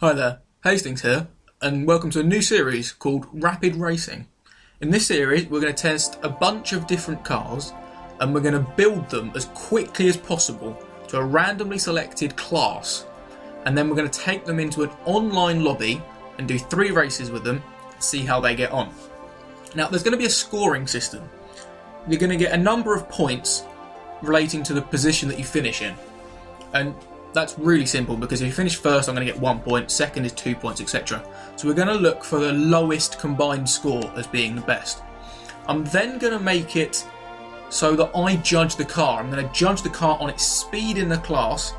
Hi there, Hastings here, and welcome to a new series called Rapid Racing. In this series, we're going to test a bunch of different cars, and we're going to build them as quickly as possible to a randomly selected class, and then we're going to take them into an online lobby and do 3 races with them and see how they get on. Now, there's going to be a scoring system. You're going to get a number of points relating to the position that you finish in, and that's really simple because if you finish first, I'm going to get 1 point, second is 2 points, etc. So we're going to look for the lowest combined score as being the best. I'm then going to make it so that I judge the car. I'm going to judge the car on its speed in the class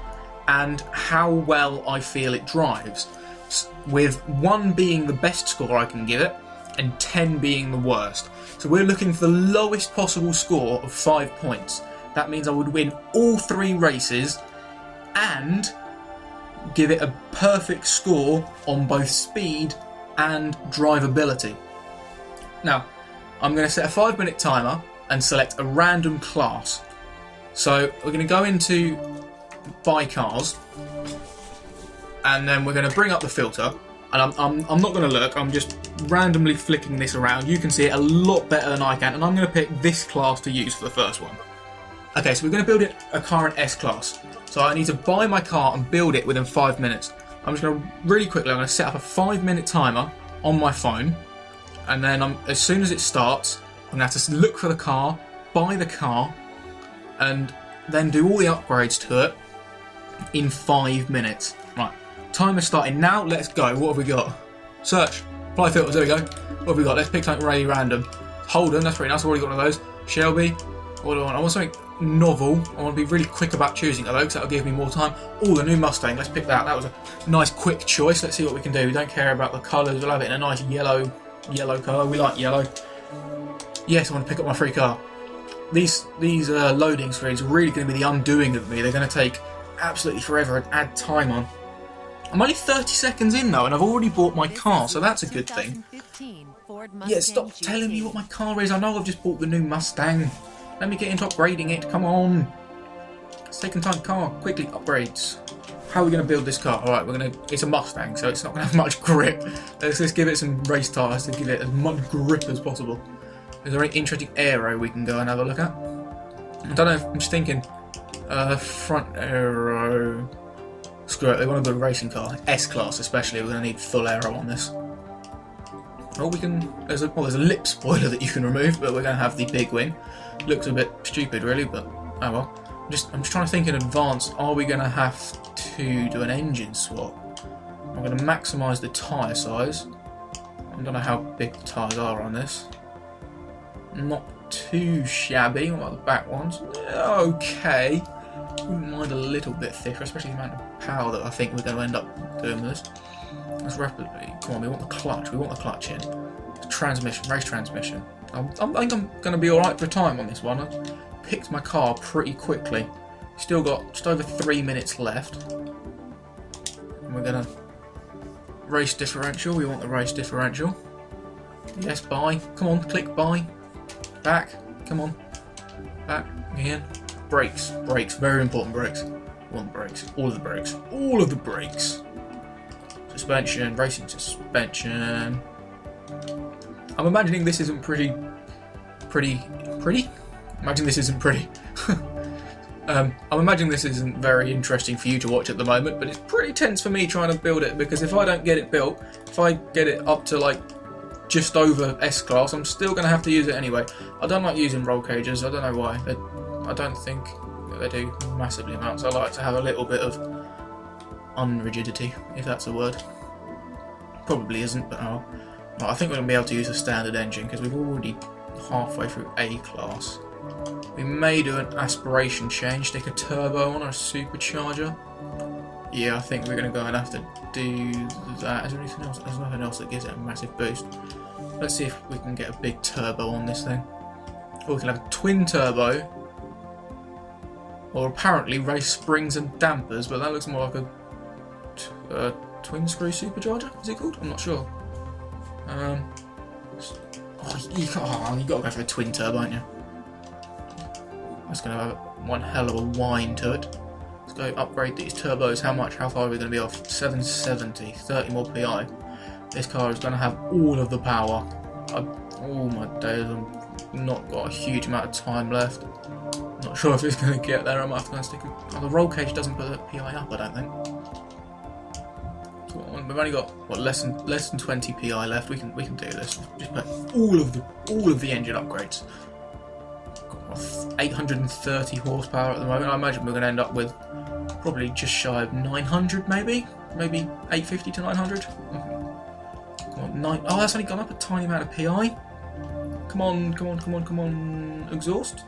and how well I feel it drives, with 1 being the best score I can give it and 10 being the worst. So we're looking for the lowest possible score of 5 points. That means I would win all 3 races and give it a perfect score on both speed and drivability. Now, I'm going to set a 5-minute timer and select a random class. So we're going to go into buy cars, and then we're going to bring up the filter, and I'm not going to look, I'm just randomly flicking this around. You can see it a lot better than I can, and I'm going to pick this class to use for the first one. Okay, so we're going to build a car in S-Class. So I need to buy my car and build it within 5 minutes. I'm just going to, really quickly, I'm going to set up a 5-minute timer on my phone. And then as soon as it starts, I'm going to have to look for the car, buy the car, and then do all the upgrades to it in 5 minutes. Right, timer starting now, let's go. What have we got? Search, apply filters, there we go. What have we got? Let's pick something really random. Holden, that's pretty nice, I've already got one of those. Shelby, what do I want? I want something novel. I want to be really quick about choosing it though, because that'll give me more time. Oh, the new Mustang, let's pick that. That was a nice quick choice. Let's see what we can do. We don't care about the colours, we'll have it in a nice yellow colour. We like yellow. Yes, I want to pick up my free car. These loading screens are really going to be the undoing of me. They're going to take absolutely forever and add time on. I'm only 30 seconds in though, and I've already bought my car, so that's a good thing. Yeah, stop telling me what my car is. I know I've just bought the new Mustang. Let me get into upgrading it, come on. It's taking time, car, quickly, upgrades. How are we going to build this car? Alright, it's a Mustang, so it's not going to have much grip. Let's give it some race tyres to give it as much grip as possible. Is there any interesting aero we can go and have a look at? I don't know, I'm just thinking, front aero. Screw it, they want to build a racing car. S-Class especially, we're going to need full aero on this. Oh, there's a lip spoiler that you can remove, but we're going to have the big wing. Looks a bit stupid really, but oh well. I'm just trying to think in advance, are we going to have to do an engine swap? I'm going to maximise the tyre size. I don't know how big the tyres are on this. Not too shabby, what about the back ones? Okay. Wouldn't mind a little bit thicker, especially the amount of power that I think we're going to end up doing with this. Let's rapidly, come on, we want the clutch in. Transmission, race transmission. I think I'm going to be alright for time on this one. I picked my car pretty quickly. Still got just over 3 minutes left. And we're going to race differential. We want the race differential. Yes, buy. Come on, click buy. Back. Come on. Back. Again. Brakes. Brakes. Very important brakes. We want brakes. All of the brakes. All of the brakes. Suspension. Racing suspension. I'm imagining this isn't pretty? Imagine this isn't pretty. I'm imagining this isn't very interesting for you to watch at the moment, but it's pretty tense for me trying to build it, because if I don't get it built, if I get it up to like just over S-Class, I'm still going to have to use it anyway. I don't like using roll cages, I don't know why. I don't think they do massively amounts. I like to have a little bit of unrigidity, if that's a word. Probably isn't, but oh. I think we're going to be able to use a standard engine because we've already halfway through A-Class. We may do an aspiration change, stick a turbo on or a supercharger. Yeah, I think we're going to go and have to do that. Is there anything else? There's nothing else that gives it a massive boost. Let's see if we can get a big turbo on this thing. Or we can have a twin turbo. Or apparently race springs and dampers, but that looks more like a twin screw supercharger, is it called? I'm not sure. You got to go for a twin turbo, aren't you? That's going to have one hell of a whine to it. Let's go upgrade these turbos. How much? How far are we going to be off? 770, 30 more PI. This car is going to have all of the power. Oh my days, I've not got a huge amount of time left. Not sure if it's going to get there. I might have to go and stick it. Oh, the roll cage doesn't put the PI up, I don't think. So we've only got what, less than 20 PI left. We can do this. Just put all of the engine upgrades. Got 830 horsepower at the moment. I imagine we're going to end up with probably just shy of 900, maybe 850 to 900. Come on, oh, that's only gone up a tiny amount of PI. Come on, exhaust.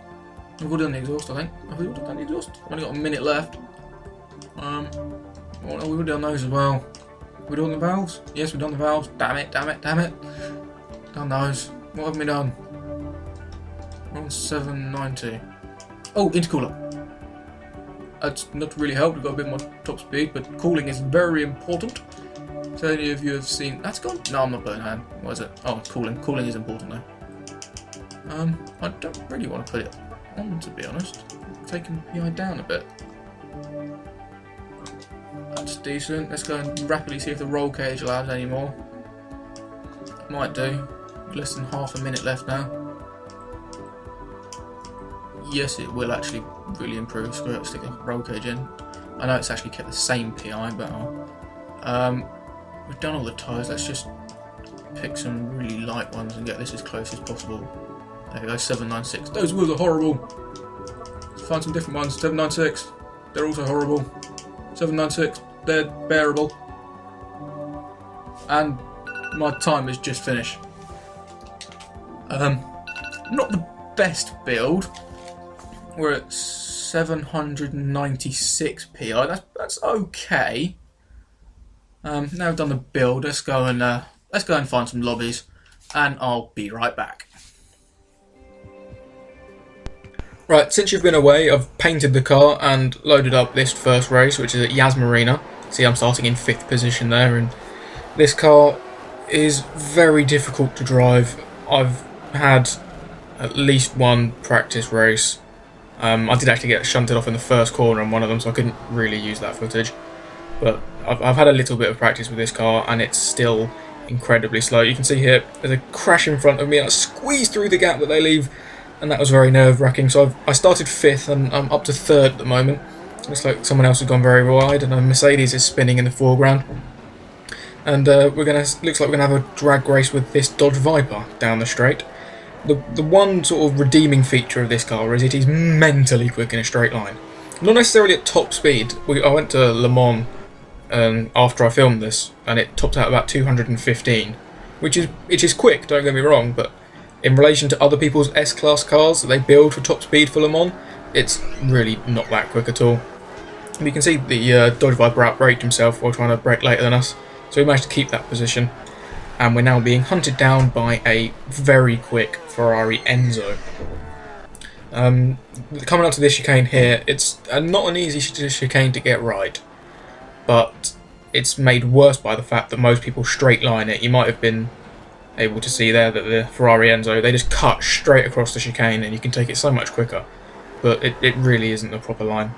We've already done the exhaust, I think. Have we already done the exhaust? I've only got a minute left. Well, we've already done those as well. Have we done the valves? Yes, we've done the valves. Damn it. Done those. What have we done? We're on 790. Oh, intercooler. That's not really helped. We've got a bit more top speed, but cooling is very important. So any of you have seen... That's gone? No, I'm not putting hand. What is it? Oh, it's cooling. Cooling is important though. I don't really want to put it on, to be honest. Taking PI down a bit. That's decent. Let's go and rapidly see if the roll cage allows any more. Might do. Less than half a minute left now. Yes, it will actually really improve. Screw it, stick a roll cage in. I know it's actually kept the same PI, but we've done all the tyres. Let's just pick some really light ones and get this as close as possible. There we go, 796. Those wheels are horrible. Let's find some different ones. 796. They're also horrible. 796. They're bearable. And my time is just finished. Not the best build. We're at 796 PI. That's okay. Now we've done the build. Let's go and find some lobbies, and I'll be right back. Right, since you've been away, I've painted the car and loaded up this first race, which is at Yas Marina. See, I'm starting in 5th position there, and this car is very difficult to drive. I've had at least one practice race. I did actually get shunted off in the first corner on one of them, so I couldn't really use that footage. But I've had a little bit of practice with this car, and it's still incredibly slow. You can see here, there's a crash in front of me, and I squeezed through the gap that they leave, and that was very nerve-wracking. So I started 5th, and I'm up to 3rd at the moment. Looks like someone else has gone very wide, and a Mercedes is spinning in the foreground. And looks like we're gonna have a drag race with this Dodge Viper down the straight. The one sort of redeeming feature of this car is it is mentally quick in a straight line. Not necessarily at top speed. I went to Le Mans after I filmed this, and it topped out about 215, which is quick, don't get me wrong, but in relation to other people's S-Class cars that they build for top speed for Le Mans, it's really not that quick at all. And you can see the Dodge Viper outbraked himself while trying to brake later than us, so we managed to keep that position, and we're now being hunted down by a very quick Ferrari Enzo. Coming up to this chicane here, it's not an easy chicane to get right, but it's made worse by the fact that most people straight line it. You might have been able to see there that the Ferrari Enzo, they just cut straight across the chicane, and you can take it so much quicker, but it really isn't the proper line.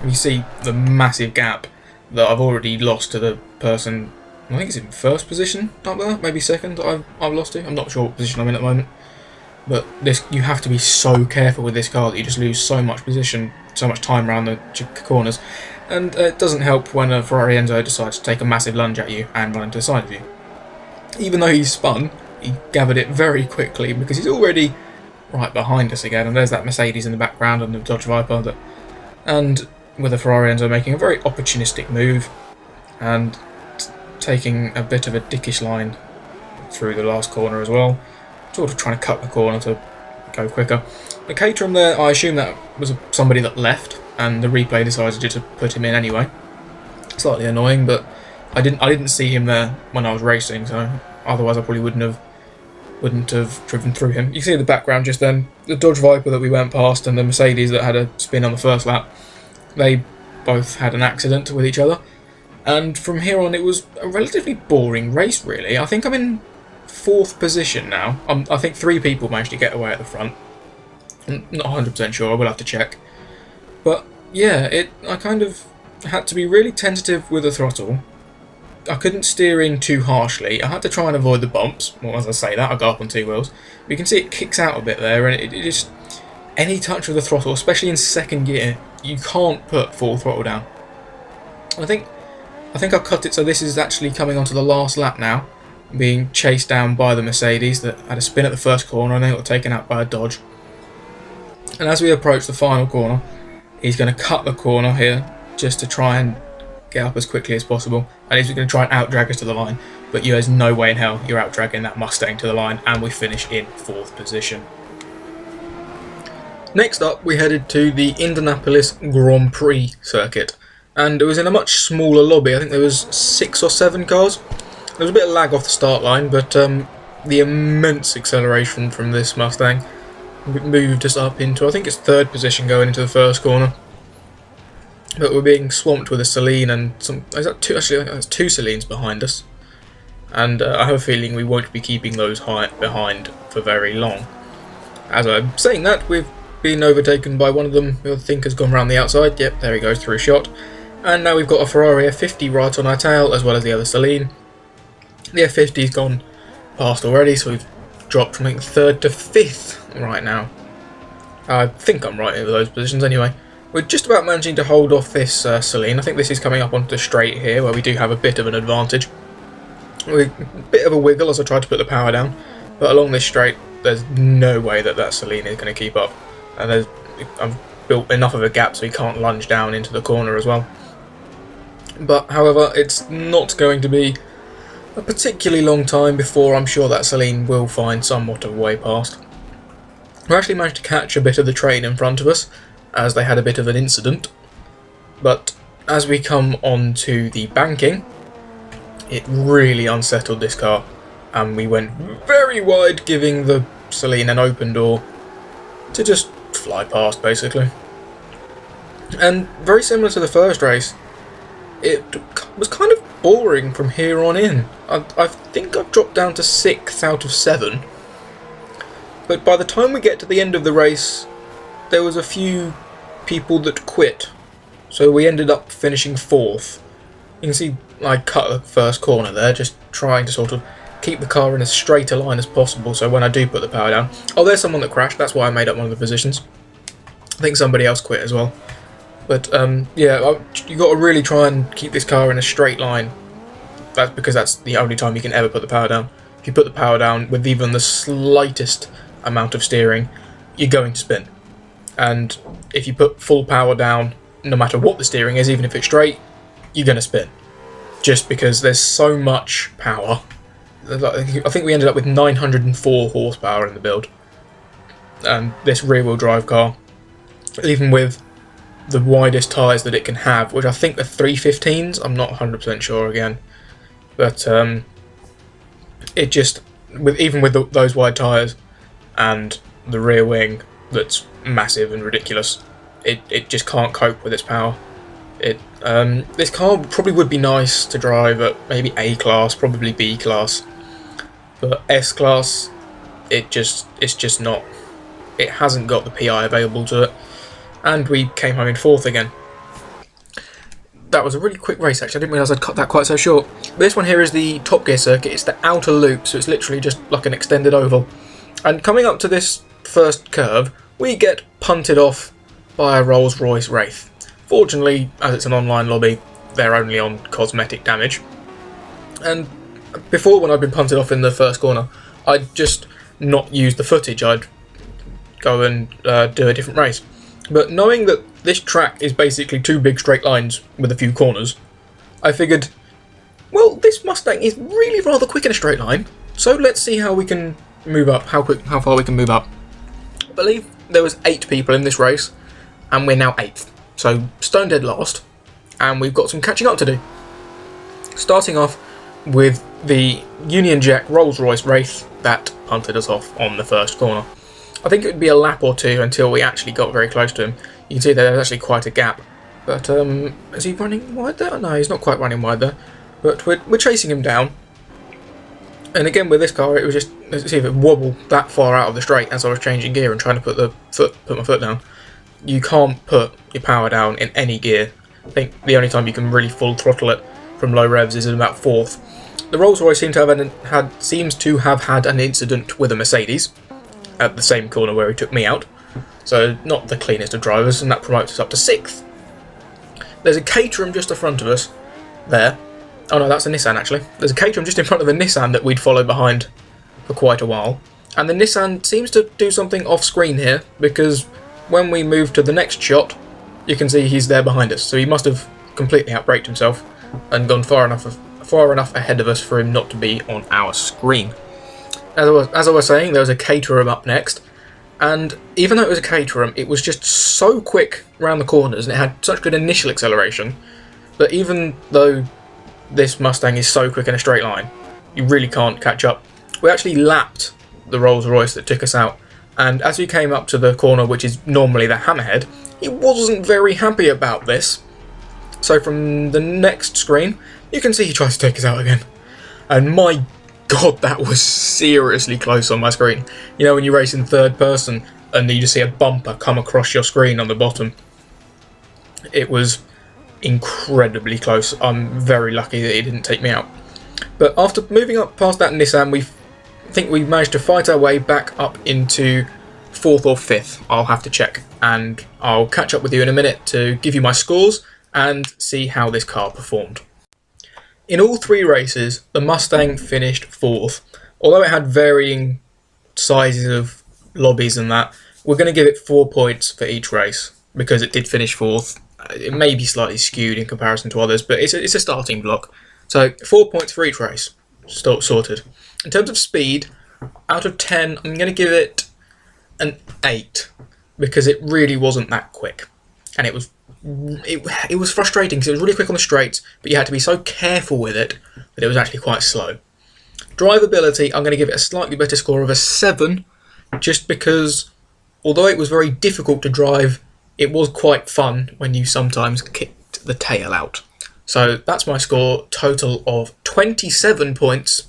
You see the massive gap that I've already lost to the person, I think it's in 1st position up there, maybe 2nd that I've lost to. I'm not sure what position I'm in at the moment. But you have to be so careful with this car that you just lose so much position, so much time around the corners. And it doesn't help when a Ferrari Enzo decides to take a massive lunge at you and run into the side of you. Even though he's spun, he gathered it very quickly because he's already right behind us again. And there's that Mercedes in the background and the Dodge Viper. And with a Ferrari Enzo making a very opportunistic move and taking a bit of a dickish line through the last corner as well. Sort of trying to cut the corner to go quicker. The Caterham there, I assume that was somebody that left, and the replay decided to put him in anyway. Slightly annoying, but I didn't see him there when I was racing, so otherwise I probably wouldn't have driven through him. You can see in the background just then the Dodge Viper that we went past and the Mercedes that had a spin on the first lap. They both had an accident with each other, and from here on it was a relatively boring race, really. I think I'm in 4th position now. I think 3 people managed to get away at the front. I'm not 100% sure, I will have to check. But yeah, I kind of had to be really tentative with the throttle. I couldn't steer in too harshly. I had to try and avoid the bumps. Well, as I say that, I go up on two wheels. But you can see it kicks out a bit there, and it just... Any touch of the throttle, especially in second gear, you can't put full throttle down. I think I've cut it so this is actually coming onto the last lap now, being chased down by the Mercedes that had a spin at the first corner and then got taken out by a Dodge. And as we approach the final corner, he's going to cut the corner here just to try and get up as quickly as possible, and he's going to try and out-drag us to the line, but there's no way in hell you're out-dragging that Mustang to the line, and we finish in 4th position. Next up, we headed to the Indianapolis Grand Prix circuit, and it was in a much smaller lobby. I think there was 6 or 7 cars. There was a bit of lag off the start line, but the immense acceleration from this Mustang moved us up into, I think it's 3rd position going into the first corner. But we're being swamped with a Celine and some... Is that two? Actually, there's 2 Celines behind us. And I have a feeling we won't be keeping those behind for very long. As I'm saying that, we've been overtaken by one of them who I think has gone around the outside. Yep, there he goes through a shot. And now we've got a Ferrari F50 right on our tail, as well as the other Celine. The F50's gone past already, so we've dropped from 3rd to 5th right now. I think I'm right in those positions anyway. We're just about managing to hold off this Celine. I think this is coming up onto the straight here, where we do have a bit of an advantage. A bit of a wiggle as I try to put the power down, but along this straight, there's no way that Celine is going to keep up. And I've built enough of a gap so he can't lunge down into the corner as well. But, however, it's not going to be a particularly long time before I'm sure that Celine will find somewhat of a way past. We actually managed to catch a bit of the train in front of us, as they had a bit of an incident. But as we come on to the banking, it really unsettled this car, and we went very wide, giving the Celine an open door to just fly past, basically. And very similar to the first race, it was kind of boring from here on in. I think I've dropped down to 6th out of 7. But by the time we get to the end of the race, there was a few people that quit. So we ended up finishing 4th. You can see I cut the first corner there, just trying to sort of keep the car in as straight a line as possible, so when I do put the power down... Oh, there's someone that crashed, that's why I made up one of the positions. I think somebody else quit as well. But, yeah, you got to really try and keep this car in a straight line. That's because that's the only time you can ever put the power down. If you put the power down with even the slightest amount of steering, you're going to spin. And if you put full power down, no matter what the steering is, even if it's straight, you're going to spin. Just because there's so much power. I think we ended up with 904 horsepower in the build. And this rear-wheel drive car, even with the widest tyres that it can have, which I think are 315s, I'm not 100% sure again. But it just, even with those wide tyres and the rear wing that's massive and ridiculous, it just can't cope with its power. This car probably would be nice to drive at maybe A class, probably B class, but S class, it's just not. It hasn't got the PI available to it, and we came home in 4th again. That was a really quick race actually, I didn't realise I'd cut that quite so short. This one here is the Top Gear circuit, it's the outer loop, so it's literally just like an extended oval. And coming up to this first curve, we get punted off by a Rolls-Royce Wraith. Fortunately, as it's an online lobby, they're only on cosmetic damage. And before, when I'd been punted off in the first corner, I'd just not use the footage, I'd go and do a different race. But knowing that this track is basically 2 big straight lines with a few corners, I figured, well, this Mustang is really rather quick in a straight line, so let's see how we can move up, how far we can move up. I believe there was 8 people in this race, and we're now 8th. So stone dead last, and we've got some catching up to do. Starting off with the Union Jack Rolls-Royce Wraith that punted us off on the first corner. I think it would be a lap or 2 until we actually got very close to him. You can see there's actually quite a gap. But is he running wide there? No, he's not quite running wide there. But we're chasing him down. And again with this car, it was just, let's see if it wobbled that far out of the straight as I was changing gear and trying to put my foot down. you can't put your power down in any gear. I think the only time you can really full throttle it from low revs is in about 4th. The Rolls-Royce seems to have had an incident with a Mercedes at the same corner where he took me out, so not the cleanest of drivers, and that promotes us up to 6th. There's a Caterham just in front of us there. Oh no, that's a Nissan actually. There's a Caterham just in front of the Nissan that we'd followed behind for quite a while, and the Nissan seems to do something off screen here, because when we move to the next shot you can see he's there behind us, so he must have completely outbraked himself and gone far enough ahead of us for him not to be on our screen. As I was saying, there was a Caterham up next, and even though it was a Caterham, it was just so quick around the corners and it had such good initial acceleration that even though this Mustang is so quick in a straight line, you really can't catch up. We actually lapped the Rolls-Royce that took us out, and as we came up to the corner, which is normally the hammerhead, he wasn't very happy about this. So from the next screen, you can see he tries to take us out again. And my god, that was seriously close on my screen. You know when you race in third person and you just see a bumper come across your screen on the bottom? It was incredibly close. I'm very lucky that he didn't take me out. But after moving up past that Nissan, I think we managed to fight our way back up into 4th or 5th. I'll have to check, and I'll catch up with you in a minute to give you my scores and see how this car performed. In all 3 races, the Mustang finished 4th. Although it had varying sizes of lobbies and that, we're going to give it 4 points for each race, because it did finish 4th. It may be slightly skewed in comparison to others, but it's a starting block. So 4 points for each race. Sorted. In terms of speed, out of 10, I'm going to give it an 8, because it really wasn't that quick. And it was frustrating because it was really quick on the straights, but you had to be so careful with it that it was actually quite slow. Drivability, I'm going to give it a slightly better score of a 7, just because although it was very difficult to drive, it was quite fun when you sometimes kicked the tail out. So that's my score, total of 27 points,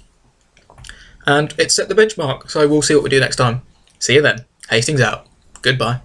and it set the benchmark, so we'll see what we do next time. See you then. Hastings out. Goodbye.